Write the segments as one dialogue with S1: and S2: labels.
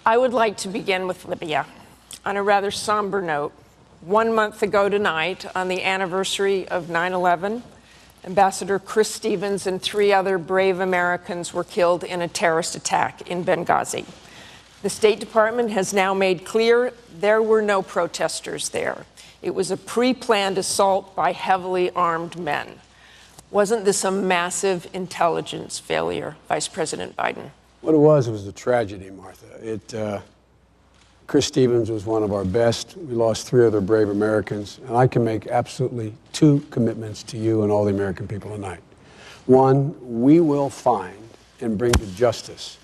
S1: I would like to begin with Libya on a rather somber note. 1 month ago tonight, on the anniversary of 9/11, Ambassador Chris Stevens and 3 other brave Americans were killed in a terrorist attack in Benghazi. The State Department has now made clear there were no protesters there. It was a pre-planned assault by heavily armed men. Wasn't this a massive intelligence failure, Vice President Biden?
S2: What it was a tragedy, Martha. Chris Stevens was one of our best. We lost 3 other brave Americans. And I can make absolutely 2 commitments to you and all the American people tonight. One, we will find and bring to justice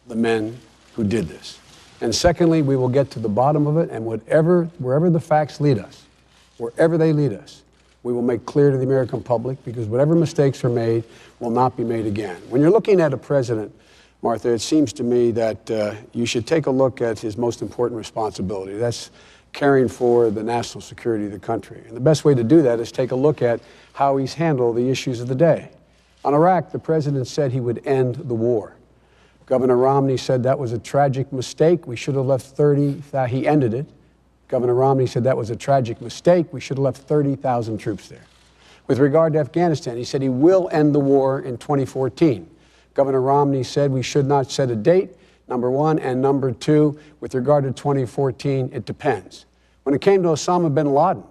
S2: the men who did this. And secondly, we will get to the bottom of it, and wherever the facts lead us, wherever they lead us, we will make clear to the American public, because whatever mistakes are made will not be made again. When you're looking at a president, Martha, it seems to me that you should take a look at his most important responsibility. That's caring for the national security of the country. And the best way to do that is take a look at how he's handled the issues of the day. On Iraq, the president said he would end the war. Governor Romney said that was a tragic mistake. We should have left 30,000. He ended it. Governor Romney said that was a tragic mistake. We should have left 30,000 troops there. With regard to Afghanistan, he said he will end the war in 2014. Governor Romney said we should not set a date, number one, and number two, with regard to 2014, it depends. When it came to Osama bin Laden,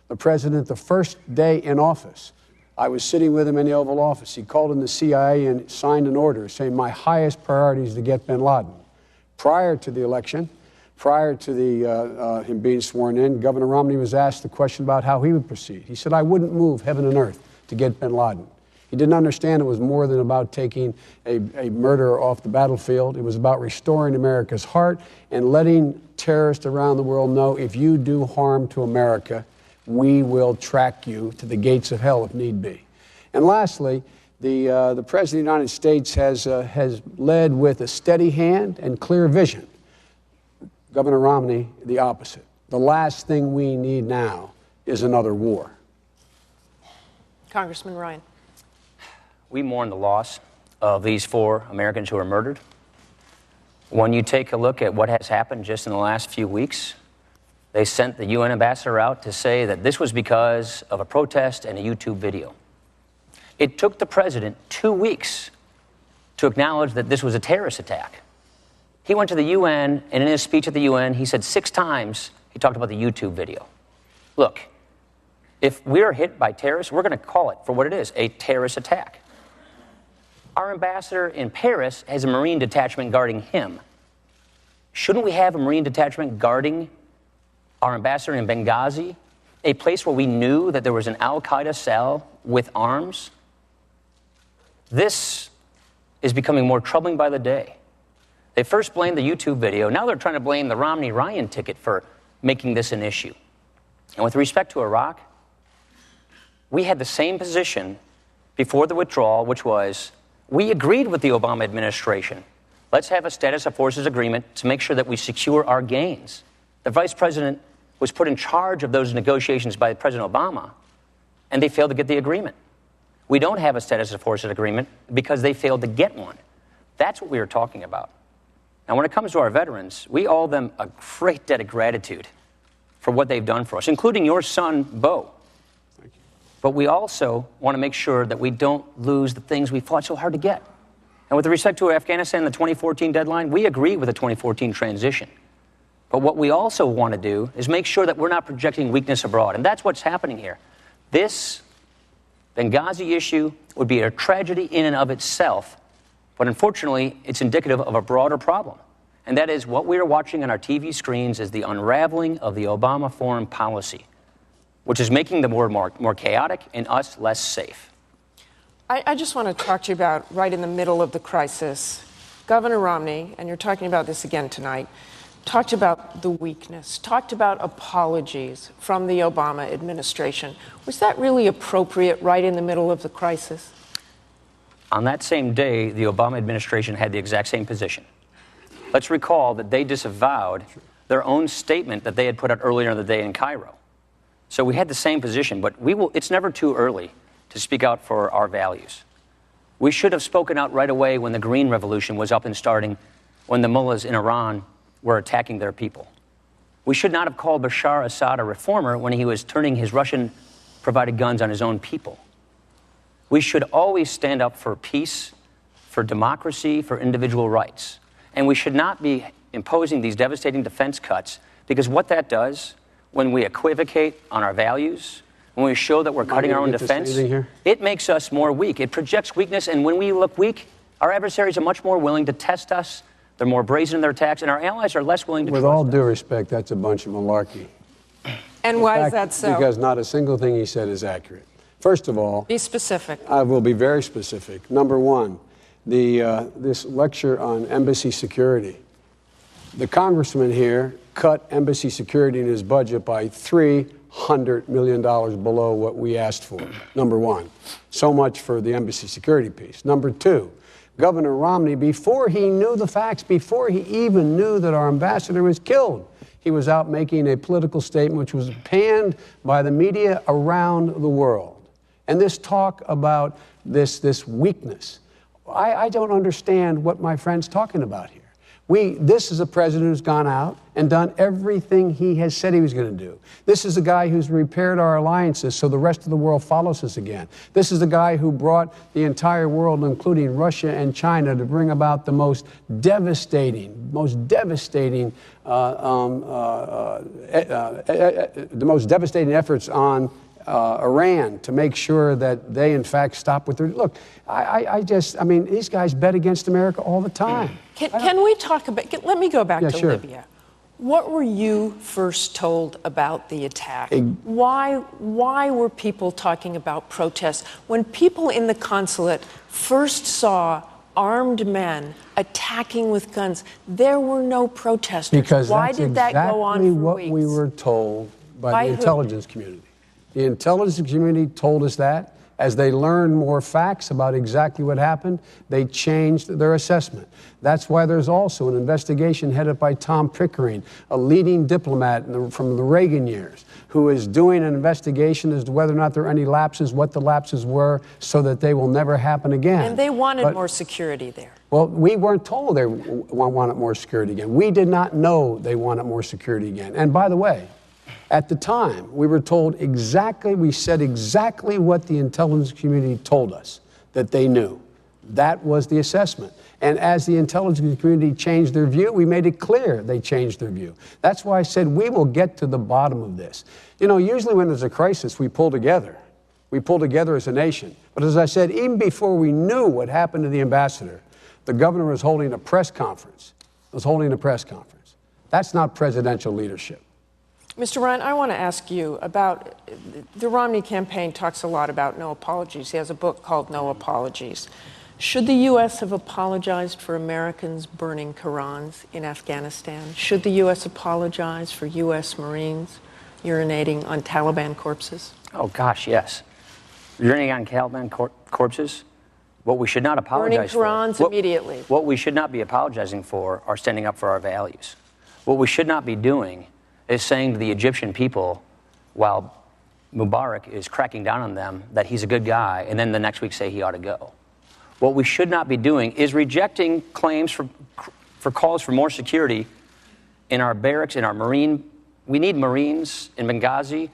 S2: the president, the first day in office, I was sitting with him in the Oval Office. He called in the CIA and signed an order saying my highest priority is to get bin Laden. Prior to the election, prior to him being sworn in, Governor Romney was asked the question about how he would proceed. He said, I wouldn't move heaven and earth to get bin Laden. He didn't understand it was more than about taking a murderer off the battlefield. It was about restoring America's heart and letting terrorists around the world know, if you do harm to America, we will track you to the gates of hell if need be. And lastly, the President of the United States has led with a steady hand and clear vision. Governor Romney, the opposite. The last thing we need now is another war.
S1: Congressman Ryan.
S3: We mourn the loss of these 4 Americans who were murdered. When you take a look at what has happened just in the last few weeks, they sent the UN ambassador out to say that this was because of a protest and a YouTube video. It took the president 2 weeks to acknowledge that this was a terrorist attack. He went to the UN, and in his speech at the UN, he said 6 times he talked about the YouTube video. Look, if we're hit by terrorists, we're going to call it for what it is, a terrorist attack. Our ambassador in Paris has a Marine detachment guarding him. Shouldn't we have a Marine detachment guarding our ambassador in Benghazi, a place where we knew that there was an al-Qaeda cell with arms? This is becoming more troubling by the day. They first blamed the YouTube video. Now they're trying to blame the Romney-Ryan ticket for making this an issue. And with respect to Iraq, we had the same position before the withdrawal, which was we agreed with the Obama administration. Let's have a status of forces agreement to make sure that we secure our gains. The vice president was put in charge of those negotiations by President Obama, and they failed to get the agreement. We don't have a status of forces agreement because they failed to get one. That's what we were talking about. Now, when it comes to our veterans, we owe them a great debt of gratitude for what they've done for us, including your son, Bo. But we also want to make sure that we don't lose the things we fought so hard to get. And with respect to Afghanistan, the 2014 deadline, we agree with the 2014 transition. But what we also want to do is make sure that we're not projecting weakness abroad. And that's what's happening here. This Benghazi issue would be a tragedy in and of itself. But unfortunately, it's indicative of a broader problem. And that is what we are watching on our TV screens is the unraveling of the Obama foreign policy, which is making the world more chaotic and us less safe.
S1: I just want to talk to you about right in the middle of the crisis. Governor Romney, and you're talking about this again tonight, talked about the weakness, talked about apologies from the Obama administration. Was that really appropriate right in the middle of the crisis?
S3: On that same day, the Obama administration had the exact same position. Let's recall that they disavowed their own statement that they had put out earlier in the day in Cairo. So we had the same position, but it's never too early to speak out for our values. We should have spoken out right away when the Green Revolution was up and starting, when the mullahs in Iran were attacking their people. We should not have called Bashar Assad a reformer when he was turning his Russian-provided guns on his own people. We should always stand up for peace, for democracy, for individual rights. And we should not be imposing these devastating defense cuts, because what that does, when we equivocate on our values, when we show that we're cutting our own defense, it makes us more weak. It projects weakness, and when we look weak, our adversaries are much more willing to test us. They're more brazen in their attacks, and our allies are less willing to trust us.
S2: With all due respect, that's a bunch of malarkey.
S1: And why is that so?
S2: Because not a single thing he said is accurate. First of all,
S1: be specific.
S2: I will be very specific. Number one, this lecture on embassy security. The congressman here cut embassy security in his budget by $300 million below what we asked for. Number one. So much for the embassy security piece. Number two, Governor Romney, before he knew the facts, before he even knew that our ambassador was killed, he was out making a political statement which was panned by the media around the world. And this talk about this weakness, I don't understand what my friend's talking about here. This is a president who's gone out and done everything he has said he was going to do. This is a guy who's repaired our alliances so the rest of the world follows us again. This is the guy who brought the entire world, including Russia and China, to bring about the most devastating efforts on Iran to make sure that they, in fact, stop with their... Look, I mean, these guys bet against America all the time.
S1: Can we talk about... Let me go back to
S2: sure.
S1: Libya. What were you first told about the attack? Why were people talking about protests? When people in the consulate first saw armed men attacking with guns, there were no protesters.
S2: Because
S1: why did that go on for
S2: what
S1: weeks?
S2: We were told by the intelligence community. The intelligence community told us that. As they learned more facts about exactly what happened, they changed their assessment. That's why there's also an investigation headed by Tom Pickering, a leading diplomat from the Reagan years, who is doing an investigation as to whether or not there are any lapses, what the lapses were, so that they will never happen again.
S1: And they wanted more security there.
S2: Well, we weren't told they wanted more security again. We did not know they wanted more security again. And by the way, at the time, we were told exactly, we said exactly what the intelligence community told us that they knew. That was the assessment. And as the intelligence community changed their view, we made it clear they changed their view. That's why I said we will get to the bottom of this. You know, usually when there's a crisis, we pull together. We pull together as a nation. But as I said, even before we knew what happened to the ambassador, the governor was holding a press conference. That's not presidential leadership.
S1: Mr. Ryan, I want to ask you about, the Romney campaign talks a lot about no apologies. He has a book called No Apologies. Should the U.S. have apologized for Americans burning Qurans in Afghanistan? Should the U.S. apologize for U.S. Marines urinating on Taliban corpses?
S3: Oh, gosh, yes. Urinating on Taliban corpses? What we should not apologize for.
S1: Burning Qurans immediately.
S3: What we should not be apologizing for are standing up for our values. What we should not be doing is saying to the Egyptian people, while Mubarak is cracking down on them, that he's a good guy, and then the next week say he ought to go. What we should not be doing is rejecting claims for calls for more security in our barracks, in our Marine. We need Marines in Benghazi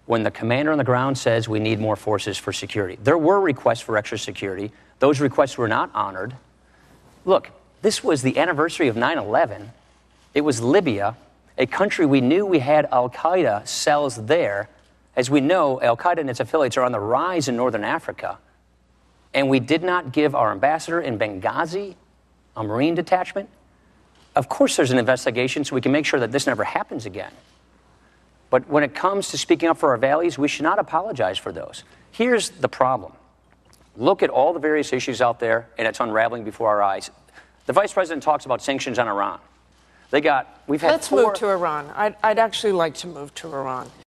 S3: when the commander on the ground says we need more forces for security. There were requests for extra security. Those requests were not honored. Look, this was the anniversary of 9/11. It was Libya, a country we knew we had al-Qaeda cells there. As we know, al-Qaeda and its affiliates are on the rise in northern Africa. And we did not give our ambassador in Benghazi a Marine detachment. Of course there's an investigation so we can make sure that this never happens again. But when it comes to speaking up for our values, we should not apologize for those. Here's the problem. Look at all the various issues out there, and it's unraveling before our eyes. The vice president talks about sanctions on Iran. Let's move to
S1: Iran. I'd actually like to move to Iran.